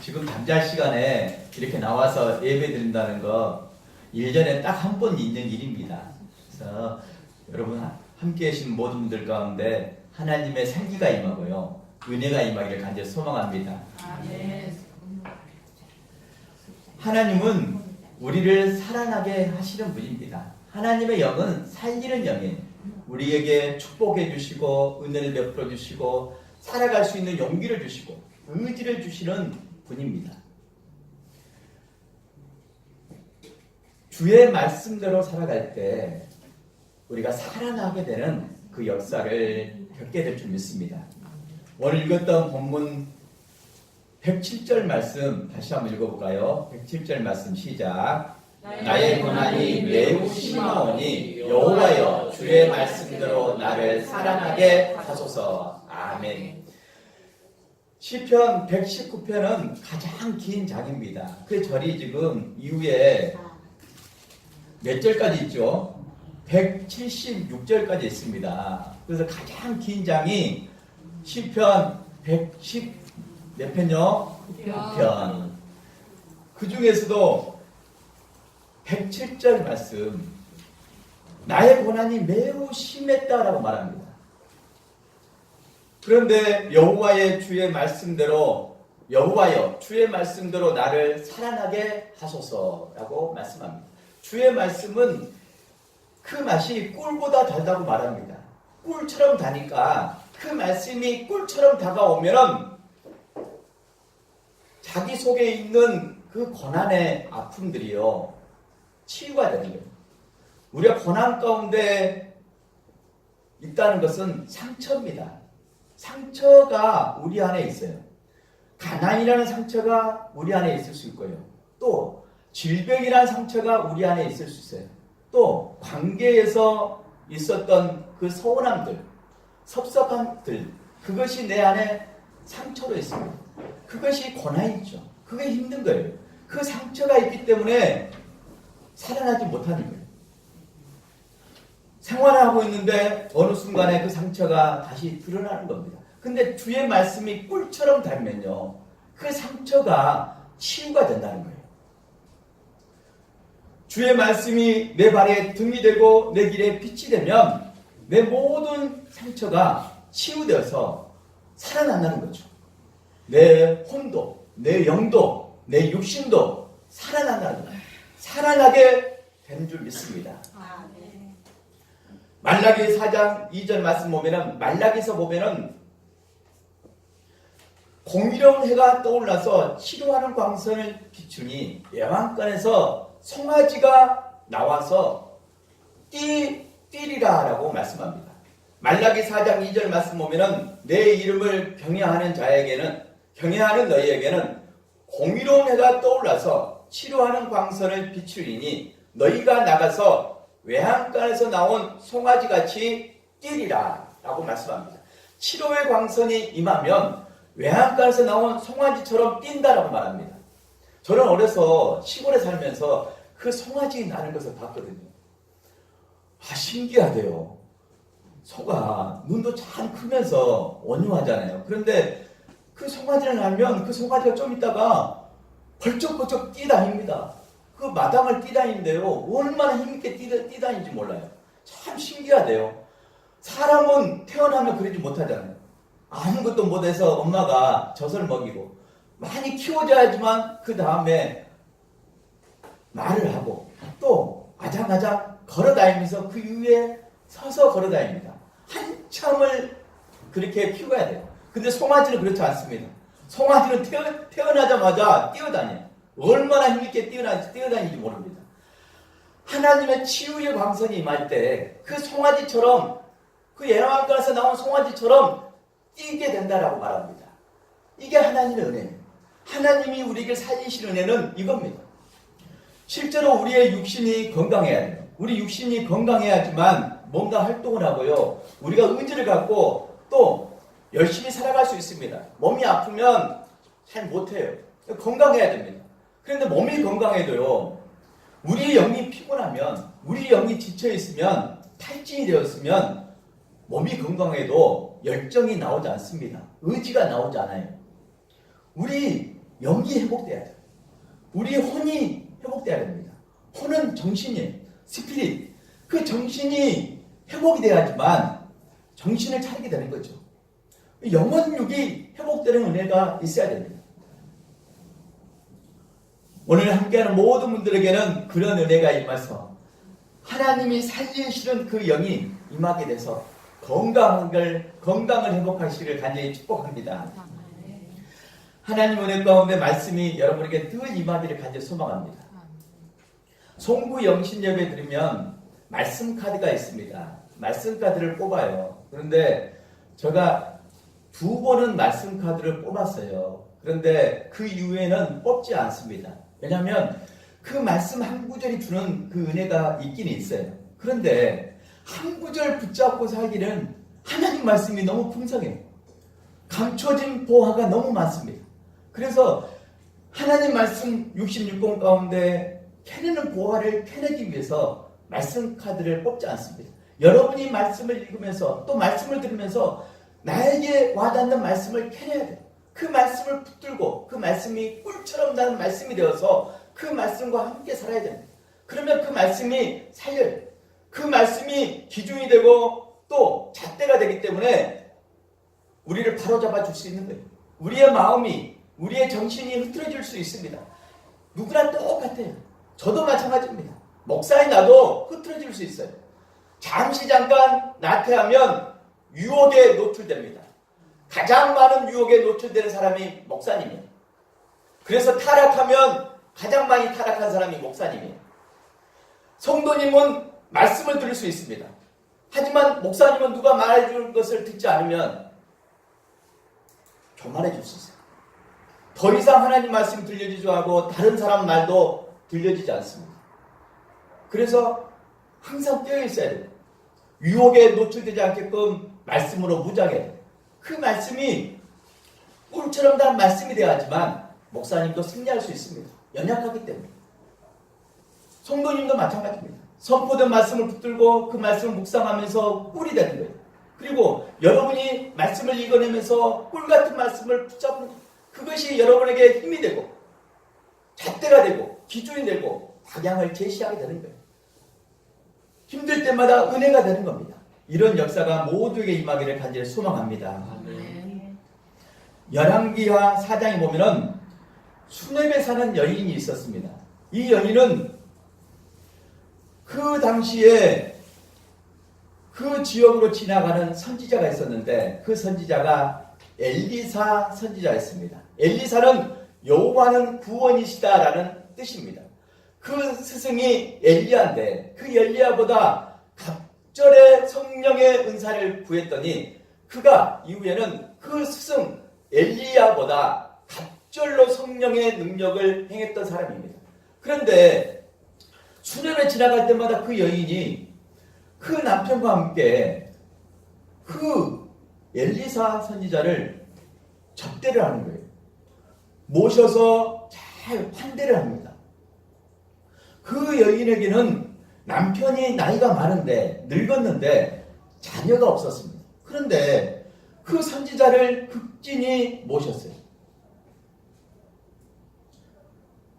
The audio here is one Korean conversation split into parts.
지금 잠잘 시간에 이렇게 나와서 예배 드린다는 거 1년에 딱 한 번 있는 일입니다. 그래서 여러분 함께 계신 모든 분들 가운데 하나님의 생기가 임하고요. 은혜가 임하기를 간절히 소망합니다. 하나님은 우리를 살아나게 하시는 분입니다. 하나님의 영은 살리는 영이에요. 우리에게 축복해 주시고 은혜를 베풀어 주시고 살아갈 수 있는 용기를 주시고 의지를 주시는 분입니다. 주의 말씀대로 살아갈 때 우리가 살아나게 되는 그 역사를 겪게 될 줄 믿습니다. 오늘 읽었던 본문 107절 말씀 다시 한번 읽어볼까요? 107절 말씀 시작. 나의 고난이 매우 심하오니 여호와여 주의 말씀대로 나를 살아나게 하소서. 아멘. 시편 119편은 가장 긴 장입니다. 그 절이 지금 이후에 몇 절까지 있죠? 176절까지 있습니다. 그래서 가장 긴 장이 시편 110 몇 편요? 9편. 그 중에서도 107절 말씀, 나의 고난이 매우 심했다라고 말합니다. 그런데 여호와의 주의 말씀대로 여호와여 주의 말씀대로 나를 살아나게 하소서라고 말씀합니다. 주의 말씀은 그 맛이 꿀보다 달다고 말합니다. 꿀처럼 다니까 그 말씀이 꿀처럼 다가오면 자기 속에 있는 그 고난의 아픔들이요 치유가 되는 거예요. 우리가 고난 가운데 있다는 것은 상처입니다. 상처가 우리 안에 있어요. 가난이라는 상처가 우리 안에 있을 수 있고요. 또 질병이라는 상처가 우리 안에 있을 수 있어요. 또 관계에서 있었던 그 서운함들, 섭섭함들, 그것이 내 안에 상처로 있습니다. 그것이 고난이죠. 그게 힘든 거예요. 그 상처가 있기 때문에 살아나지 못하는 거예요. 생활을 하고 있는데 어느 순간에 그 상처가 다시 드러나는 겁니다. 근데 주의 말씀이 꿀처럼 달면요, 그 상처가 치유가 된다는 거예요. 주의 말씀이 내 발에 등이 되고 내 길에 빛이 되면 내 모든 상처가 치유되어서 살아난다는 거죠. 내 혼도, 내 영도, 내 육신도 살아난다는 거예요. 살아나게 된 줄 믿습니다. 말라기 4장 2절 말씀 보면은, 말라기서 보면은 공의로운 해가 떠올라서 치료하는 광선을 비추니 예왕관에서 송아지가 나와서 뛰리라 라고 말씀합니다. 말라기 4장 2절 말씀 보면은 내 이름을 경외하는 자에게는, 경외하는 너희에게는 공의로운 해가 떠올라서 치료하는 광선을 비추리니 너희가 나가서 외양간에서 나온 송아지같이 뛰리라 라고 말씀합니다. 치료의 광선이 임하면 외양간에서 나온 송아지처럼 뛴다라고 말합니다. 저는 어려서 시골에 살면서 그 송아지 나는 것을 봤거든요. 신기하대요. 소가 눈도 참 크면서 온유하잖아요. 그런데 그 송아지를 낳으면 그 송아지가 좀 있다가 벌쩍벌쩍 뛰다닙니다. 그 마당을 뛰다니는데요, 얼마나 힘있게 뛰다니는지 몰라요. 참 신기하대요. 사람은 태어나면 그러지 못하잖아요. 아무것도 못해서 엄마가 젖을 먹이고 많이 키워줘야지만 그 다음에 말을 하고 또 아장아장 걸어다니면서 그 위에 서서 걸어다닙니다. 한참을 그렇게 키워야 돼요. 근데 송아지는 그렇지 않습니다. 송아지는 태어나자마자 뛰어다녀요. 얼마나 힘있게 뛰어다니는지 모릅니다. 하나님의 치유의 광선이 임할 때 그 송아지처럼, 그 예라왕가에서 나온 송아지처럼 뛰게 된다라고 말합니다. 이게 하나님의 은혜예요. 하나님이 우리에게 살리시는 은혜는 이겁니다. 실제로 우리의 육신이 건강해야 돼요. 우리 육신이 건강해야지만 뭔가 활동을 하고요, 우리가 의지를 갖고 또 열심히 살아갈 수 있습니다. 몸이 아프면 잘 못해요. 건강해야 됩니다. 그런데 몸이 건강해도요, 우리 영이 피곤하면, 우리 영이 지쳐있으면, 탈진이 되었으면 몸이 건강해도 열정이 나오지 않습니다. 의지가 나오지 않아요. 우리 영이 회복돼야 돼요. 우리 혼이 회복돼야 됩니다. 혼은 정신이에요. 스피릿. 그 정신이 회복이 돼야지만 정신을 차리게 되는 거죠. 영혼육이 회복되는 은혜가 있어야 됩니다. 오늘 함께하는 모든 분들에게는 그런 은혜가 임해서 하나님이 살리시는 그 영이 임하게 돼서 건강을 회복하시기를 간절히 축복합니다. 하나님 은혜 가운데 말씀이 여러분에게 늘 임하기를 간절히 소망합니다. 송구 영신 예배 드리면 말씀 카드가 있습니다. 말씀 카드를 뽑아요. 그런데 제가 2번은 말씀 카드를 뽑았어요. 그런데 그 이후에는 뽑지 않습니다. 왜냐하면 그 말씀 한 구절이 주는 그 은혜가 있긴 있어요. 그런데 한 구절 붙잡고 살기는 하나님 말씀이 너무 풍성해요. 감춰진 보화가 너무 많습니다. 그래서 하나님 말씀 66권 가운데 캐내는 보화를 캐내기 위해서 말씀 카드를 뽑지 않습니다. 여러분이 말씀을 읽으면서 또 말씀을 들으면서 나에게 와닿는 말씀을 캐내야 돼요. 그 말씀을 붙들고 그 말씀이 꿀처럼 나는 말씀이 되어서 그 말씀과 함께 살아야 됩니다. 그러면 그 말씀이 살려요. 그 말씀이 기준이 되고 또 잣대가 되기 때문에 우리를 바로잡아 줄 수 있는 거예요. 우리의 마음이, 우리의 정신이 흐트러질 수 있습니다. 누구나 똑같아요. 저도 마찬가지입니다. 목사인 나도 흐트러질 수 있어요. 잠깐 나태하면 유혹에 노출됩니다. 가장 많은 유혹에 노출되는 사람이 목사님이에요. 그래서 타락하면 가장 많이 타락한 사람이 목사님이에요. 성도님은 말씀을 들을 수 있습니다. 하지만 목사님은 누가 말해주는 것을 듣지 않으면 교만해 줄 수 있어요. 더 이상 하나님 말씀이 들려지지 않고 다른 사람 말도 들려지지 않습니다. 그래서 항상 깨어 있어야 돼요. 유혹에 노출되지 않게끔 말씀으로 무장해야 돼요. 그 말씀이 꿀처럼 단 말씀이 되어야지만 목사님도 승리할 수 있습니다. 연약하기 때문에. 성도님도 마찬가지입니다. 선포된 말씀을 붙들고 그 말씀을 묵상하면서 꿀이 되는 거예요. 그리고 여러분이 말씀을 읽어내면서 꿀 같은 말씀을 붙잡는 그것이 여러분에게 힘이 되고 잣대가 되고 기준이 되고 방향을 제시하게 되는 거예요. 힘들 때마다 은혜가 되는 겁니다. 이런 역사가 모두에게 임하기를 간절히 소망합니다. 열왕기하 4장에 보면은 수넴에 사는 여인이 있었습니다. 이 여인은 그 당시에 그 지역으로 지나가는 선지자가 있었는데 그 선지자가 엘리사 선지자였습니다. 엘리사는 여호와는 구원이시다라는 뜻입니다. 그 스승이 엘리야인데 그 엘리야보다 갑절의 성령의 은사를 구했더니 그가 이후에는 그 스승 엘리야보다 갑절로 성령의 능력을 행했던 사람입니다. 그런데 수련회 지나갈 때마다 그 여인이 그 남편과 함께 그 엘리사 선지자를 접대를 하는 거예요. 모셔서 잘 환대를 합니다. 그 여인에게는 남편이 나이가 많은데 늙었는데 자녀가 없었습니다. 그런데 그 선지자를 극진히 모셨어요.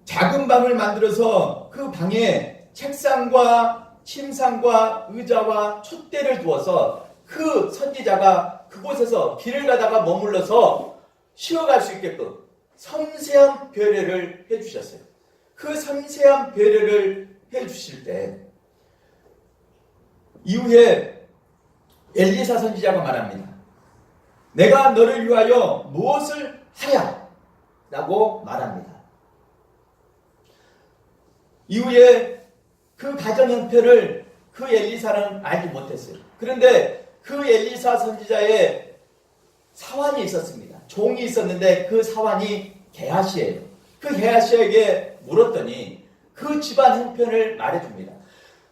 작은 방을 만들어서 그 방에 책상과 침상과 의자와 촛대를 두어서 그 선지자가 그곳에서 길을 가다가 머물러서 쉬어갈 수 있게끔 섬세한 배려를 해주셨어요. 그 섬세한 배려를 해주실 때 이후에 엘리사 선지자가 말합니다. 내가 너를 위하여 무엇을 하랴? 라고 말합니다. 이후에 그 가정 형편을 그 엘리사는 알지 못했어요. 그런데 그 엘리사 선지자의 사환이 있었습니다. 종이 있었는데 그 사환이 게하시예요. 그 게하시에게 물었더니 그 집안 형편을 말해줍니다.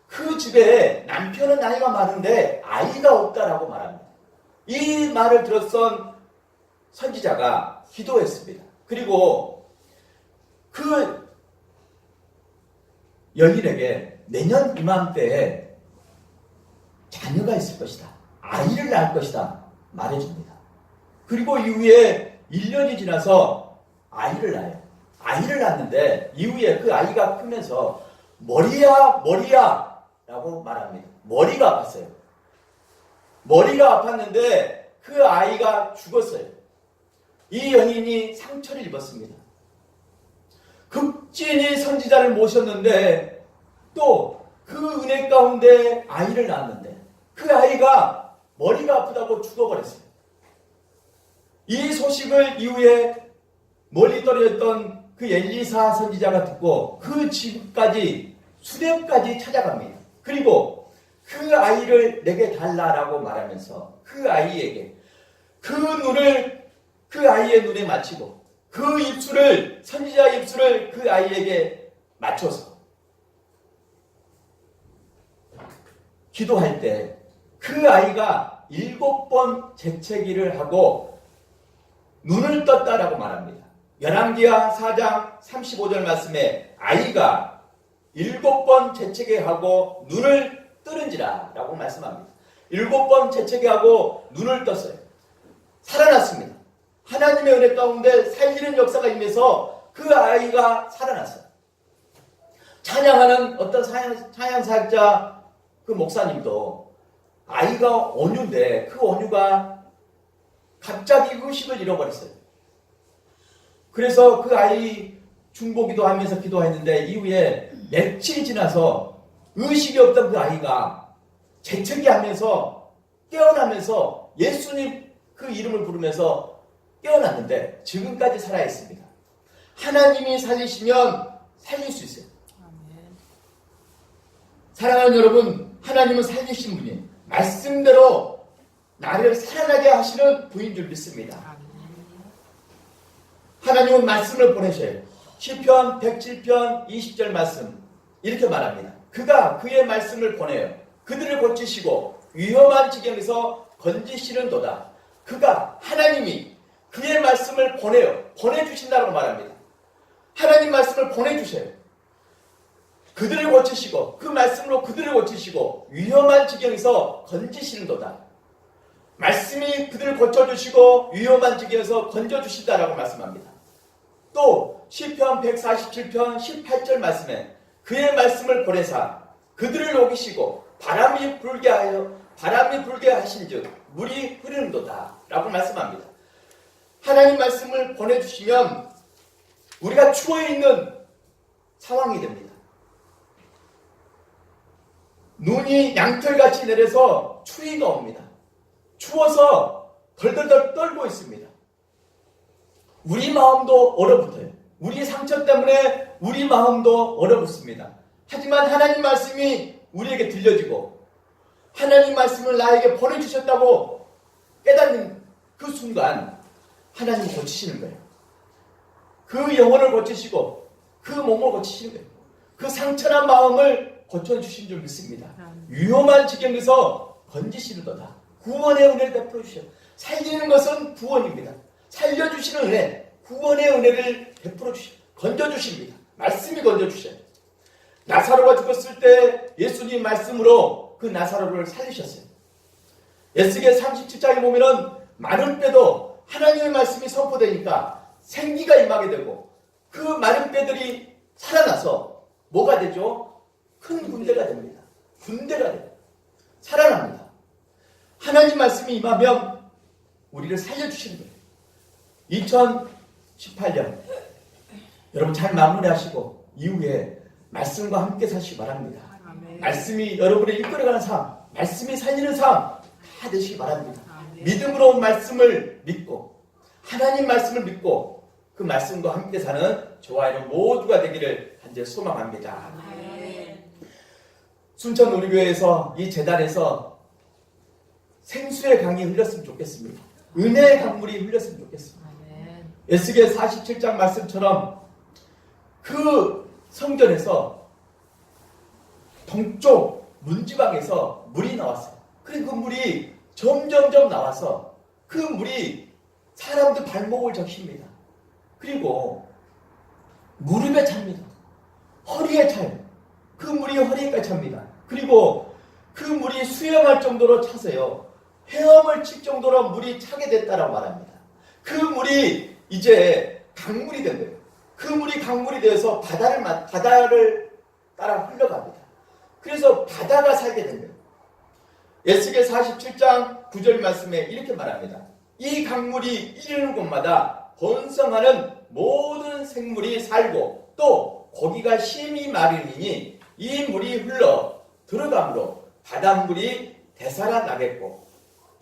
그 집에 남편은 나이가 많은데 아이가 없다라고 말합니다. 이 말을 들었던 선지자가 기도했습니다. 그리고 그 여인에게 내년 이맘때에 자녀가 있을 것이다. 아이를 낳을 것이다. 말해줍니다. 그리고 이후에 1년이 지나서 아이를 낳아요. 아이를 낳는데 이후에 그 아이가 크면서 머리야 머리야 라고 말합니다. 머리가 아팠어요. 머리가 아팠는데 그 아이가 죽었어요. 이 여인이 상처를 입었습니다. 극진히 선지자를 모셨는데 또 그 은혜 가운데 아이를 낳았는데 그 아이가 머리가 아프다고 죽어버렸어요. 이 소식을 이후에 멀리 떨어졌던 그 엘리사 선지자가 듣고 그 집까지 수렵까지 찾아갑니다. 그리고 그 아이를 내게 달라라고 말하면서 그 아이에게 그 눈을 그 아이의 눈에 맞추고 그 입술을 선지자 입술을 그 아이에게 맞춰서 기도할 때 그 아이가 7번 재채기를 하고 눈을 떴다라고 말합니다. 열왕기하 4장 35절 말씀에 아이가 7번 재채기하고 눈을 뜨는지라 라고 말씀합니다. 7번 재채기하고 눈을 떴어요. 살아났습니다. 하나님의 은혜 가운데 살리는 역사가 임해서 그 아이가 살아났어요. 찬양하는 어떤 찬양사역자 그 목사님도 아이가 온유인데 그 온유가 갑자기 의식을 잃어버렸어요. 그래서 그 아이 중보기도 하면서 기도했는데 이후에 며칠 지나서 의식이 없던 그 아이가 재채기 하면서 깨어나면서 예수님 그 이름을 부르면서 깨어났는데 지금까지 살아있습니다. 하나님이 살리시면 살릴 수 있어요. 사랑하는 여러분, 하나님은 살리신 분이 말씀대로 나를 살아나게 하시는 분인 줄 믿습니다. 하나님은 말씀을 보내셔요. 시편 107편 20절 말씀 이렇게 말합니다. 그가 그의 말씀을 보내요. 그들을 고치시고 위험한 지경에서 건지시는도다. 그가 하나님이 그의 말씀을 보내요. 보내주신다고 말합니다. 하나님 말씀을 보내주셔요. 그들을 고치시고 그 말씀으로 그들을 고치시고 위험한 지경에서 건지시는도다. 말씀이 그들을 고쳐주시고 위험한 지경에서 건져주신다라고 말씀합니다. 또 시편 147편 18절 말씀에 그의 말씀을 보내사 그들을 녹이시고 바람이 불게 하신즉 물이 흐르는도다 라고 말씀합니다. 하나님 말씀을 보내주시면 우리가 추워있는 상황이 됩니다. 눈이 양털같이 내려서 추위가 옵니다. 추워서 덜덜덜 떨고 있습니다. 우리 마음도 얼어붙어요. 우리 상처 때문에 우리 마음도 얼어붙습니다. 하지만 하나님 말씀이 우리에게 들려지고 하나님 말씀을 나에게 보내주셨다고 깨닫는 그 순간 하나님이 고치시는 거예요. 그 영혼을 고치시고 그 몸을 고치시는 거예요. 그 상처난 마음을 고쳐주신 줄 믿습니다. 위험한 지경에서 건지시는도다. 구원의 은혜를 베풀어 주셔. 살리는 것은 구원입니다. 살려주시는 은혜, 구원의 은혜를 베풀어 주셔. 건져주십니다. 말씀이 건져주셔요. 나사로가 죽었을 때 예수님 말씀으로 그 나사로를 살리셨어요. 에스겔 37장에 보면은 마른 뼈도 하나님의 말씀이 선포되니까 생기가 임하게 되고 그 마른 뼈들이 살아나서 뭐가 되죠? 큰 군대가 됩니다. 군대가 돼요. 살아납니다. 하나님 말씀이 임하면 우리를 살려주시는 거예요. 2018년 여러분 잘 마무리하시고 이후에 말씀과 함께 사시기 바랍니다. 아멘. 말씀이 여러분을 이끌어가는 삶, 말씀이 살리는 삶 다 되시기 바랍니다. 아멘. 믿음으로 온 말씀을 믿고 하나님 말씀을 믿고 그 말씀과 함께 사는 저와 여러분 모두가 되기를 간절히 소망합니다. 아멘. 순천 우리교회에서 이 재단에서 생수의 강이 흘렸으면 좋겠습니다. 은혜의 강물이 흘렸으면 좋겠습니다. 에스겔 47장 말씀처럼 그 성전에서 동쪽 문지방에서 물이 나왔어요. 그리고 그 물이 점점점 나와서 그 물이 사람들 발목을 적십니다. 그리고 무릎에 찹니다. 허리에 차요. 그 물이 허리에까지 찹니다. 그리고 그 물이 수영할 정도로 차서요. 헤엄을 칠 정도로 물이 차게 됐다라고 말합니다. 그 물이 이제 강물이 된 거예요. 그 물이 강물이 되어서 바다를 따라 흘러갑니다. 그래서 바다가 살게 된 거예요. 에스겔 47장 9절 말씀에 이렇게 말합니다. 이 강물이 이르는 곳마다 번성하는 모든 생물이 살고 또 고기가 심히 마르니 이 물이 흘러 들어가므로 바닷물이 되살아나겠고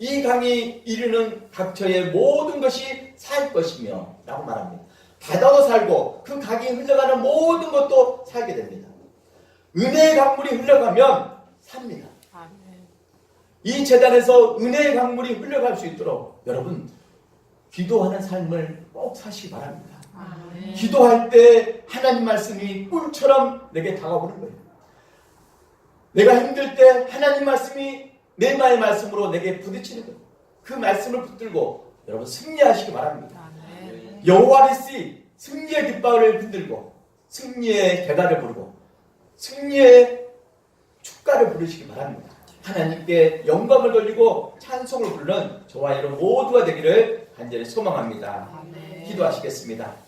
이 강이 이르는 각처의 모든 것이 살 것이며 라고 말합니다. 바다도 살고 그 강이 흘러가는 모든 것도 살게 됩니다. 은혜의 강물이 흘러가면 삽니다. 이 재단에서 은혜의 강물이 흘러갈 수 있도록 여러분 기도하는 삶을 꼭 사시기 바랍니다. 기도할 때 하나님 말씀이 꿀처럼 내게 다가오는 거예요. 내가 힘들 때 하나님 말씀이 내 마의 말씀으로 내게 부딪히는 거예요. 그 말씀을 붙들고 여러분 승리하시기 바랍니다. 여호와 니시 승리의 깃발을 흔들고 승리의 계단을 부르고 승리의 축가를 부르시기 바랍니다. 하나님께 영광을 돌리고 찬송을 부르는 저와 여러분 모두가 되기를 간절히 소망합니다. 기도하시겠습니다.